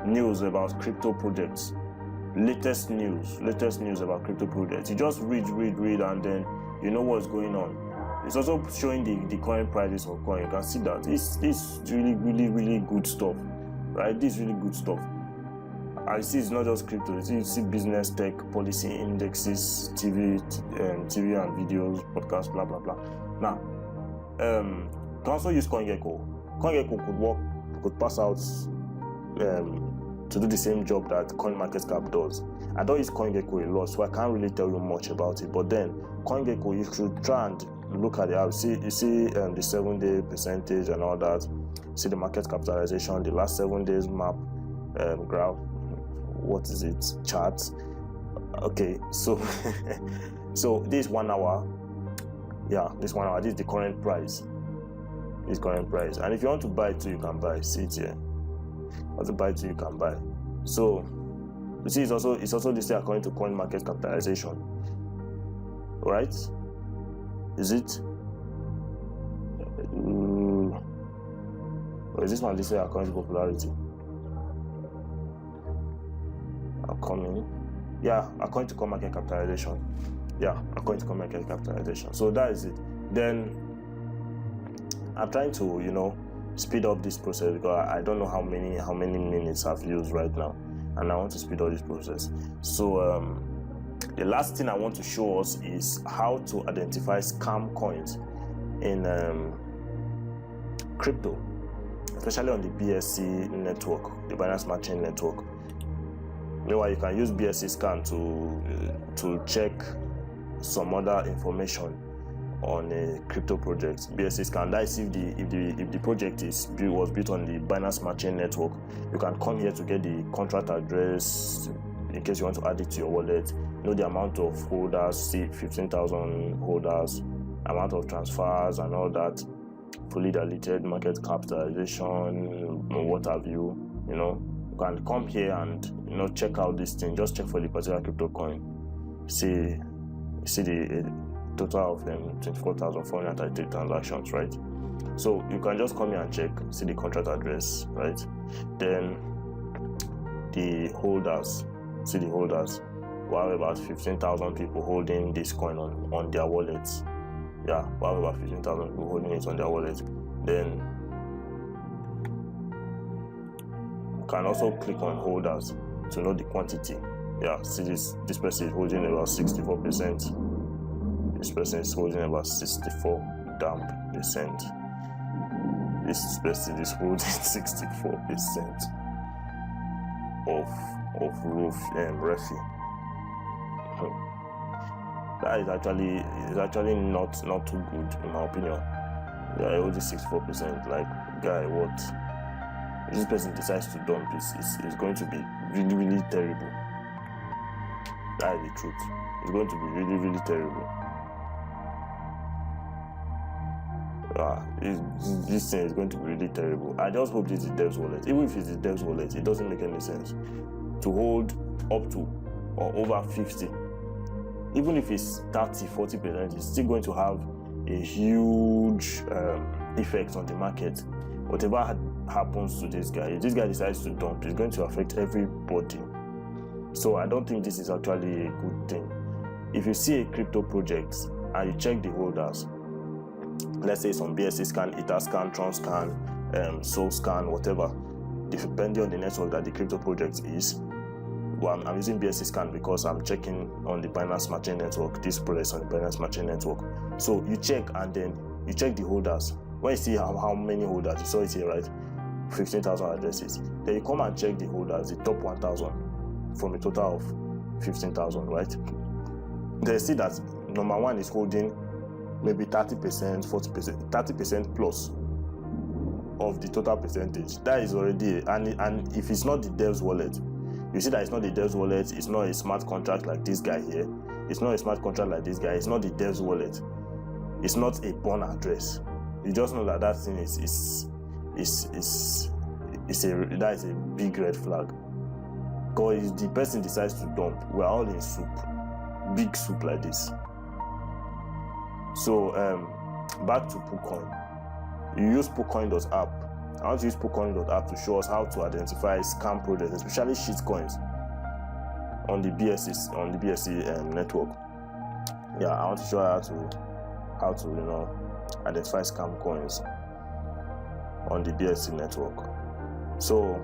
news about crypto projects, latest news about crypto projects. You just read, and then you know what's going on. It's also showing the current prices of coin. You can see that it's really good stuff, right? This is really good stuff. I see it's not just crypto. You see business, tech, policy, indexes, TV and videos, podcasts, blah blah blah. Now, you can also use CoinGecko. CoinGecko could pass out to do the same job that CoinMarketCap does. I don't use CoinGecko a lot, so I can't really tell you much about it. But then CoinGecko, you should try and look at it. You see the 7-day percentage and all that. See the market capitalization, the last 7 days map, graph. What is it? Charts. Okay, so so this 1 hour. Yeah, this 1 hour. This is the current price. This current price. And if you want to buy it too, you can buy. See it here. Want to buy it too, you can buy. So you see, it's also listed according to coin market capitalization. Right? Is it? Or is this one listed according to popularity? Yeah, according to coin market capitalization. Yeah, according to coin market capitalization. So that is it. Then I'm trying to, speed up this process because I don't know how many minutes I've used right now, and I want to speed up this process. So the last thing I want to show us is how to identify scam coins in crypto, especially on the BSC network, the Binance Smart Chain network. Meanwhile, you can use BSC scan to check some other information on a crypto project. BSC scan, that is if the project was built on the Binance Smart Chain network. You can come here to get the contract address in case you want to add it to your wallet. Know the amount of holders, see 15,000 holders, amount of transfers and all that, fully diluted market capitalization, what have you. You can come here and check out this thing. Just check for the particular crypto coin. See the total of 24,433 transactions, right? So you can just come here and check, see the contract address, right? Then the holders, see the holders. We have about 15,000 people holding this coin on their wallets. Yeah, we have about 15,000 people holding it on their wallets. Then you can also click on holders to know the quantity. Yeah, see this person is holding about 64%. This person is holding about 64%. This person is holding 64% of Refi. That is actually not too good in my opinion. Yeah, holding 64%. Like, guy, what? If this person decides to dump, it's going to be really, really terrible. That is the truth. It's going to be really, really terrible. This thing is going to be really terrible. I just hope this is Dev's wallet. Even if it's the Dev's wallet, it doesn't make any sense to hold up to or over 50. Even if it's 30-40%, it's still going to have a huge effect on the market. Whatever happens to this guy, if this guy decides to dump, it's going to affect everybody. So I don't think this is actually a good thing. If you see a crypto project and you check the holders, let's say it's on BSC scan, Etherscan, Tronscan, Solscan, whatever, depending on the network that the crypto project is. Well, I'm using BSC scan because I'm checking on the Binance Smart Chain network. This project is on the Binance Smart Chain network. So you check and then you check the holders. When you see how many holders, you saw it here, right? 15,000 addresses. Then you come and check the holders, the top 1,000 from a total of 15,000, right? They see that number one is holding maybe 30%, 40%, 30% plus. of the total percentage. That is already and if it's not the dev's wallet, you see that it's not the dev's wallet, it's not a smart contract like this guy here. It's not a smart contract like this guy. It's not the dev's wallet. It's not a pawn address. You just know that that thing is a big red flag. Because if the person decides to dump, we're all in soup, big soup like this. So back to PooCoin. You use PooCoin.app. I want to use PooCoin.app to show us how to identify scam projects, especially shitcoins on the BSC network. Yeah, I want to show you how to identify scam coins on the BSC network. So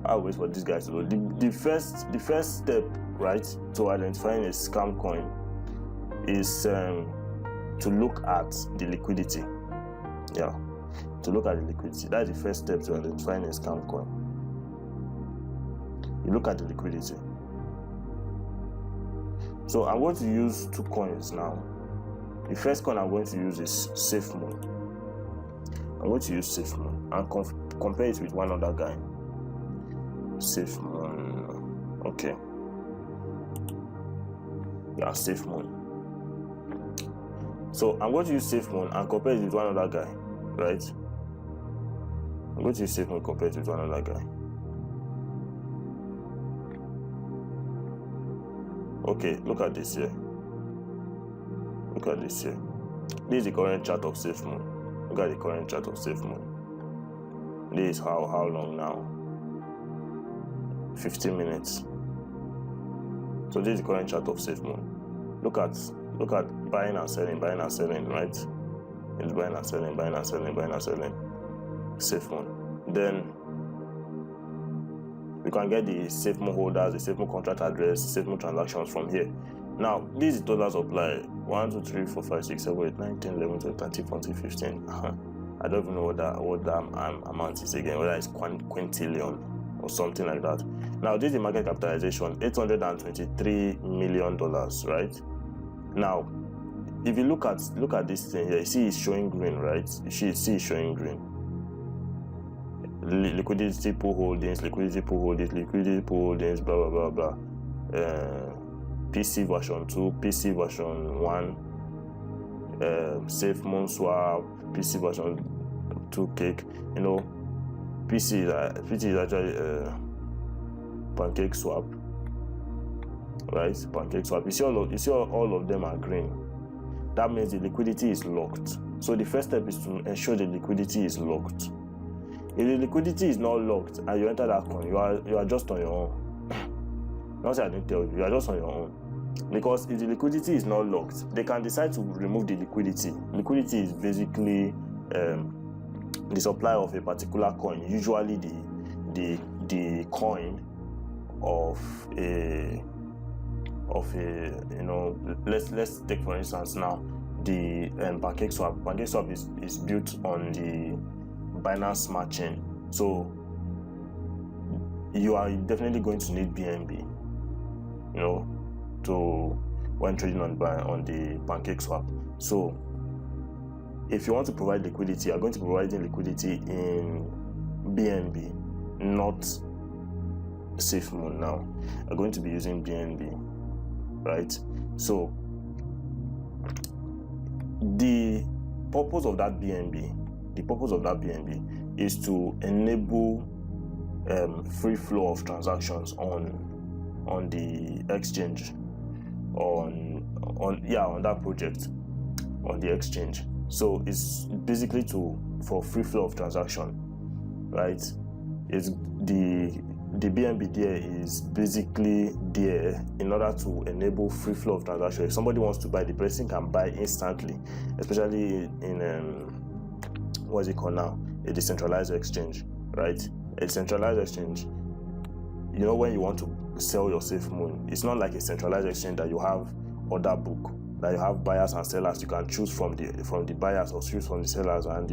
I'll wait for this guy to do. The first step, right, to identifying a scam coin is to look at the liquidity. Yeah, to look at the liquidity. That's the first step to identifying a scam coin. You look at the liquidity. So I'm going to use two coins now. The first coin I'm going to use is SafeMoon. I'm going to use SafeMoon and compare it with one other guy. SafeMoon. Okay. Yeah, SafeMoon. So I'm going to use SafeMoon and compare it with one other guy, right? I'm going to use SafeMoon and compare it with one other guy. Okay, look at this here. Look at this here. This is the current chart of SafeMoon. Look at the current chart of SafeMoon. This is how long now? 15 minutes. So this is the current chart of SafeMoon. Look at buying and selling, right? It's buying and selling. SafeMoon. Then you can get the SafeMoon holders, the SafeMoon contract address, SafeMoon transactions from here. Now, this is total supply. 1, 2, 3, 4, 5, 6, 7, 8, 9, 10, 11, 12, 13, 14, 15. I don't even know what that amount is again, whether it's quintillion or something like that. Now, this is the market capitalization, $823 million, right? Now, if you look at this thing here, you see it's showing green, right? You see it's showing green. Liquidity pool holdings, blah blah blah blah. PC version 2, PC version 1, SafeMoon swap, PC version 2 cake. PC is actually pancake swap, right? Pancake swap. You see all of them are green. That means the liquidity is locked. So the first step is to ensure the liquidity is locked. If the liquidity is not locked and you enter that coin, you are just on your own. Not say I didn't tell you, you are just on your own. Because if the liquidity is not locked, they can decide to remove the liquidity. Liquidity is basically the supply of a particular coin, usually the coin of a let's take for instance now the pancake swap. Pancake swap is built on the Binance Smart Chain, so you are definitely going to need BNB, to when trading on the pancake swap. So if you want to provide liquidity, you are going to provide liquidity in BNB, not SafeMoon. Now you're going to be using BNB, right? So the purpose of that BNB is to enable free flow of transactions on the exchange, on that project on the exchange. So it's basically for free flow of transaction, right? It's the BNB there is basically there in order to enable free flow of transaction. If somebody wants to buy, the person can buy instantly, especially in what's it called now? A decentralized exchange, right? A centralized exchange, when you want to sell your SafeMoon, it's not like a centralized exchange that you have order book, that you have buyers and sellers. You can choose from the buyers or choose from the sellers and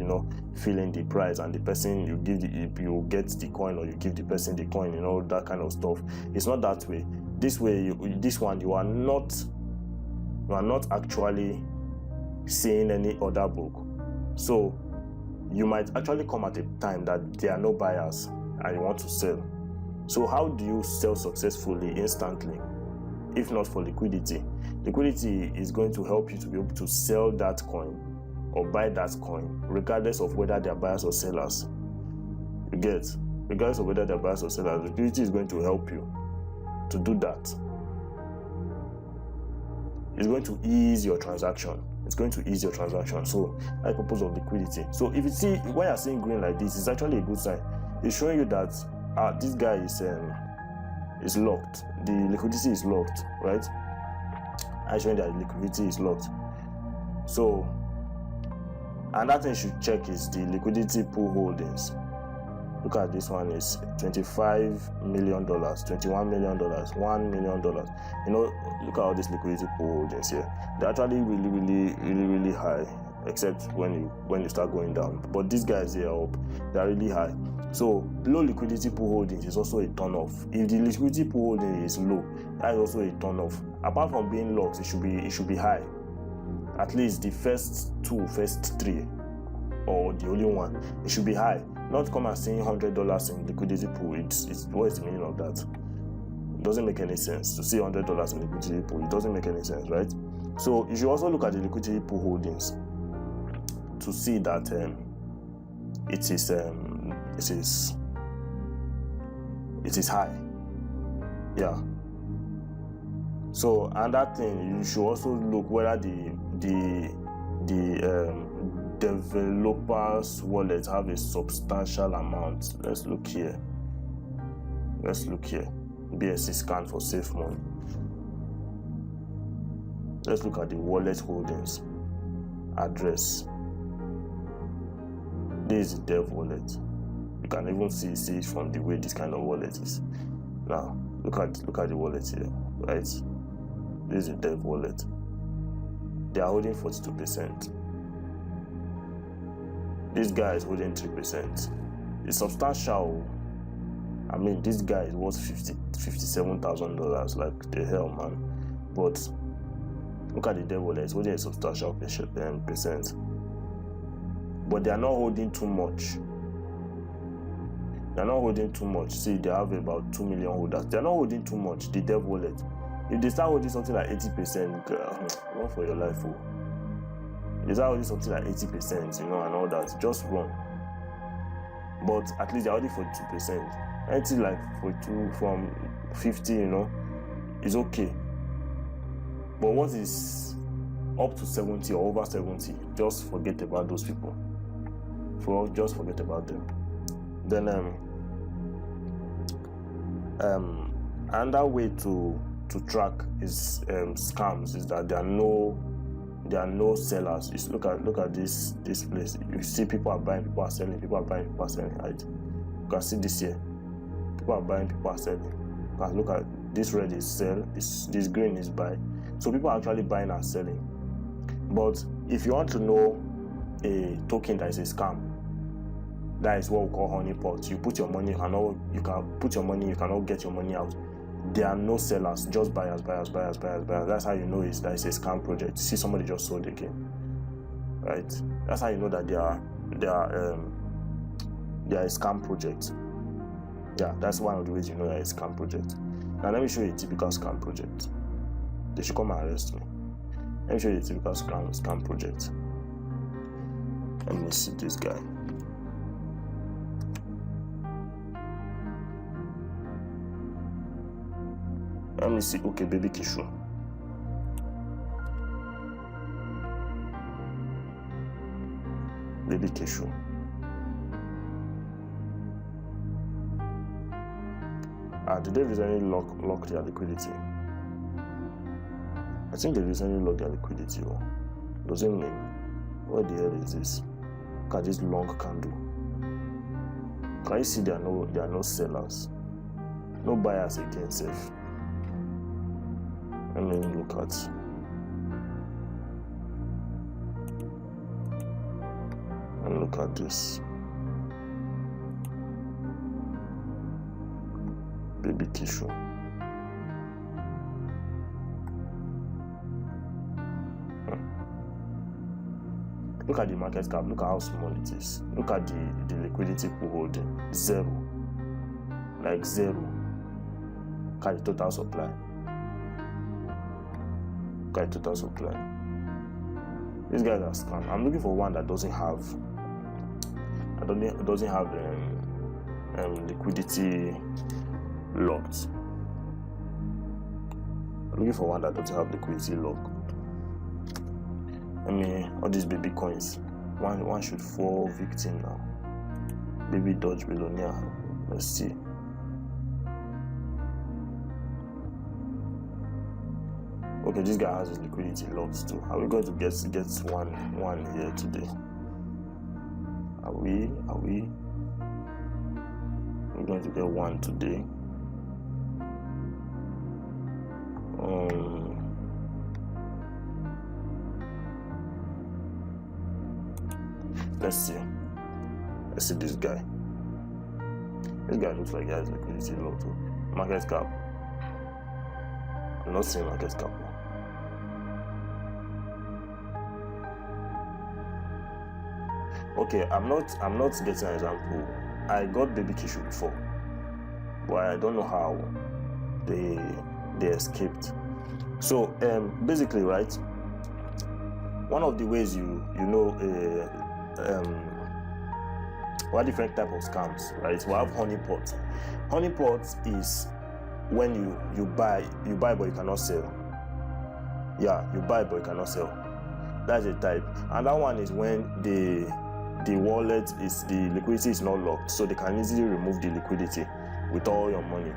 fill in the price, and the person you get the coin or you give the person the coin, that kind of stuff. It's not that way. This one you are not actually seeing any order book. So you might actually come at a time that there are no buyers and you want to sell. So how do you sell successfully instantly if not for liquidity? Liquidity is going to help you to be able to sell that coin or buy that coin regardless of whether they are buyers or sellers. You get? Regardless of whether they are buyers or sellers, liquidity is going to help you to do that. It's going to ease your transaction. It's going to ease your transaction. So that's the purpose of liquidity. So if you see, when you're seeing green like this, it's actually a good sign. It's showing you that this guy is locked. The liquidity is locked, right? I'm showing that the liquidity is locked. So another thing you should check is the liquidity pool holdings. Look at this one, is $25 million, $21 million, $1 million. You know, look at all these liquidity pool holdings here. They're actually really high, except when you start going down. But these guys here are up, they're really high. So low liquidity pool holdings is also a turn off. If the liquidity pool holding is low, that is also a turn off. Apart from being locked, it should be high. At least the first three, or the only one, it should be high. Not come and seeing $100 in liquidity pool. It's what is the meaning of that? It doesn't make any sense to see $100 in liquidity pool. It doesn't make any sense, right? So you should also look at the liquidity pool holdings to see that it is high. Yeah. So another thing, you should also look whether the developers' wallets have a substantial amount. Let's look here. BSC scan for safe money. Let's look at the wallet holdings. Address. This is the dev wallet. You can even see it from the way this kind of wallet is. Now look at the wallet here, right? This is the dev wallet. They are holding 42%. This guy is holding 3%. It's substantial. I mean, this guy is worth $57,000. Like the hell, man. But look at the dev wallet. It's holding a substantial percent. But they are not holding too much. See, they have about 2 million holders. They are not holding too much. The dev wallet. If they start holding something like 80%, run for your life. Oh. If they start holding something like 80%, and all that, just run. But at least they're holding 42%. Anything like 42 from 50, is okay. But what is up to 70 or over 70, just forget about those people. Just forget about them. Then another way to track is scams is that there are no sellers. Just look at this place. You see people are buying, people are selling, people are buying, people are selling. Right? You can see this here. People are buying, people are selling. You can look at this red is sell, this green is buy. So people are actually buying and selling. But if you want to know a token that is a scam, that is what we call honeypot. You put your money, you can put your money, you cannot get your money out. There are no sellers, just buyers. That's how you know that it's a scam project. See, somebody just sold again, right? That's how you know that they are a scam project. Yeah, that's one of the ways you know that it's a scam project. Now let me show you a typical scam project. They should come and arrest me. Let me show you a typical scam project. Let me see this guy. Let me see. Okay, Baby Kishu. Baby Kishu. Did they recently lock their liquidity? I think they recently locked their liquidity. Does it mean? What the hell is this? Look at this long candle. Can you see there are no sellers? No buyers again, safe. Let me look at. And look at this. Baby Kishu. Look at the market cap. Look at how small it is. Look at the liquidity pool holding. Zero. Like zero. Look at the total supply. Look at the total supply. These guys are scam. I'm looking for one that doesn't have liquidity locked. I'm looking for one that doesn't have liquidity locked. I mean, all these baby coins. One should fall victim now. Baby Dodge Billionaire. Let's see. Okay, this guy has his liquidity locked too. Are we going to get one here today? Are we? We're going to get one today. Let's see this guy. This guy looks like he has liquidity locked. Market cap. I'm not seeing market cap. Okay, I'm not getting an example. I got Baby Kishu before, but I don't know how they escaped. So basically, right, one of the ways you know we have different type of scams, right? We have honeypot. Honeypot is when you buy but you cannot sell. Yeah, you buy but you cannot sell. That's a type. And that one is when the wallet is, the liquidity is not locked, so they can easily remove the liquidity with all your money,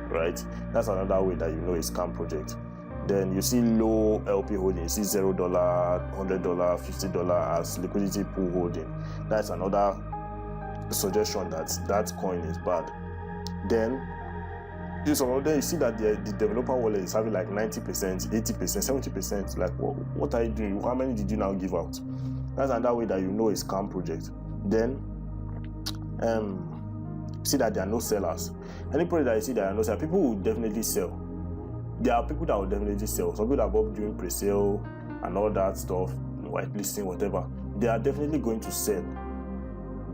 right? That's another way that you know a scam project. Then you see low LP holding, you see $0, $100, $50 as liquidity pool holding. That's another suggestion that coin is bad. Then you see that the developer wallet is having like 90%, 80%, 70%. Like, what are you doing? How many did you now give out? That's another way that you know a scam project. Then see that there are no sellers. Any project that you see there are no sellers, people will definitely sell. There are people that will definitely sell. Some people that are doing pre-sale and all that stuff, whitelisting, whatever. They are definitely going to sell.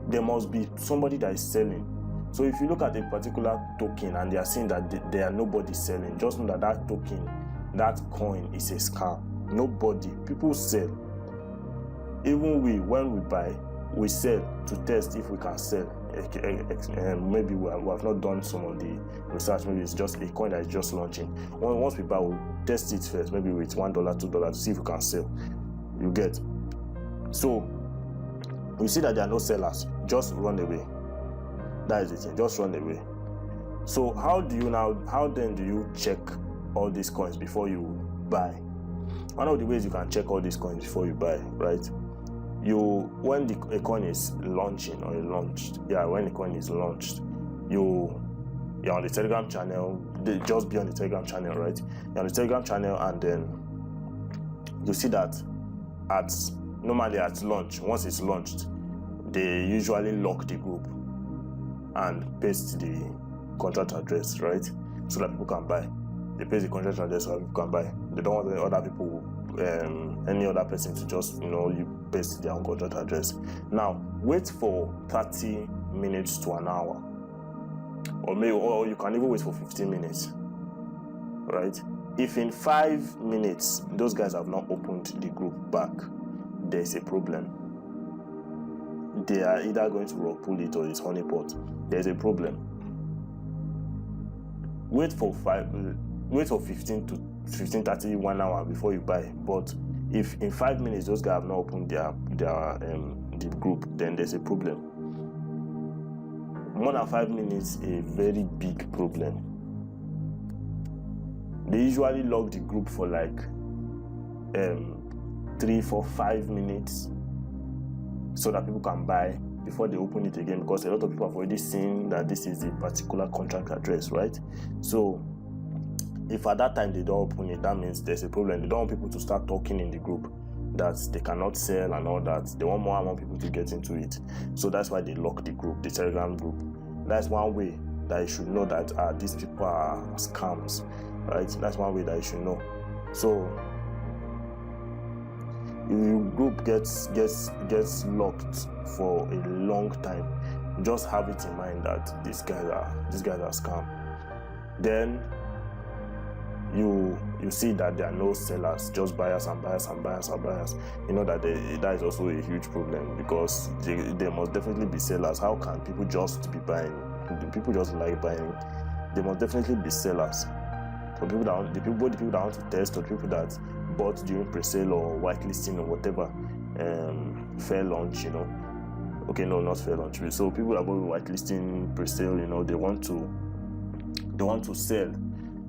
There must be somebody that is selling. So if you look at a particular token and they are saying that there are nobody selling, just know that that token, that coin is a scam. Nobody. People sell. Even when we buy, we sell to test if we can sell. Maybe we have not done some of the research. Maybe it's just a coin that is just launching. Once we buy, we'll test it first, maybe with $1, $2 to see if we can sell. You get. So you see that there are no sellers, just run away. That is the thing, just run away. So how then do you check all these coins before you buy? One of the ways you can check all these coins before you buy, right? When a coin is launching or launched, when the coin is launched, you're on the Telegram channel. Just be on the Telegram channel, right? You're on the Telegram channel, and then you see that normally at launch, once it's launched, they usually lock the group and paste the contract address, right? So that people can buy. They paste the contract address so that people can buy. They don't want any other person to just, you paste their own contract address. Now, wait for 30 minutes to an hour. Or you can even wait for 15 minutes, right? If in 5 minutes, those guys have not opened the group back, there's a problem. They are either going to rug pull it or it's honeypot. There's a problem. Wait for 15 to 30, 1 hour before you buy. But if in 5 minutes those guys have not opened the group, then there's a problem. More than 5 minutes, a very big problem. They usually lock the group for like 3, 4, 5 minutes so that people can buy before they open it again, because a lot of people have already seen that this is the particular contract address, right? So if at that time they don't open it, that means there's a problem. They don't want people to start talking in the group that they cannot sell and all that. They want more and more people to get into it. So that's why they lock the group, the Telegram group. That's one way that you should know that these people are scams, right? That's one way that you should know. So your group gets locked for a long time, just have it in mind that these guys are scam. Then you see that there are no sellers, just buyers and buyers and buyers and buyers. You know that that is also a huge problem, because there must definitely be sellers. How can people just be buying? People just like buying. There must definitely be sellers. For people that the people that want to test, or people that bought during pre-sale or whitelisting or whatever, fair launch, you know. Okay, no, not fair launch. So people that bought whitelisting, pre-sale, you know, they want to sell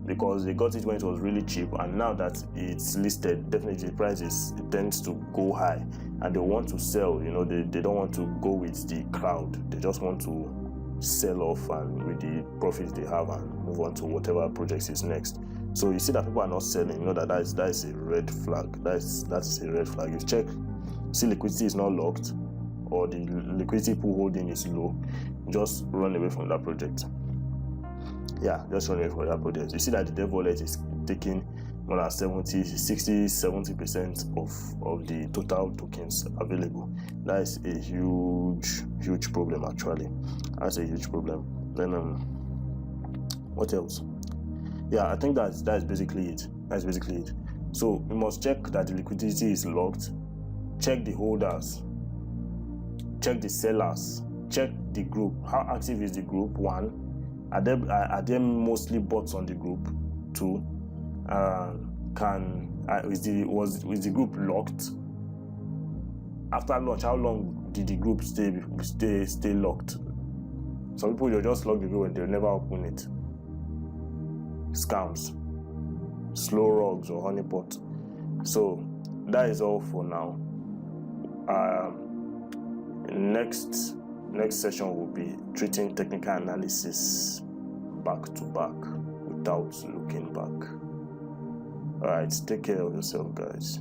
because they got it when it was really cheap, and now that it's listed, definitely the prices tends to go high, and they want to sell. You know, they don't want to go with the crowd. They just want to sell off and with the profits they have and move on to whatever project is next. So you see that people are not selling, you know that is a red flag. That is a red flag. You check, see liquidity is not locked, or the liquidity pool holding is low, just run away from that project. Yeah, just run away from that project. You see that the dev wallet is taking more than 70% of the total tokens available. That is a huge problem, actually. That's a huge problem. Then what else? Yeah, I think that's basically it. So we must check that the liquidity is locked, check the holders, check the sellers, check the group. How active is the group? 1, are there mostly bots on the group? 2, is the group locked? After launch, how long did the group stay locked? Some people, they'll just lock the group and they'll never open it. Scams, slow rogs or honeypot. So that is all for now. Next session will be treating technical analysis back to back without looking back. All right, take care of yourself, guys.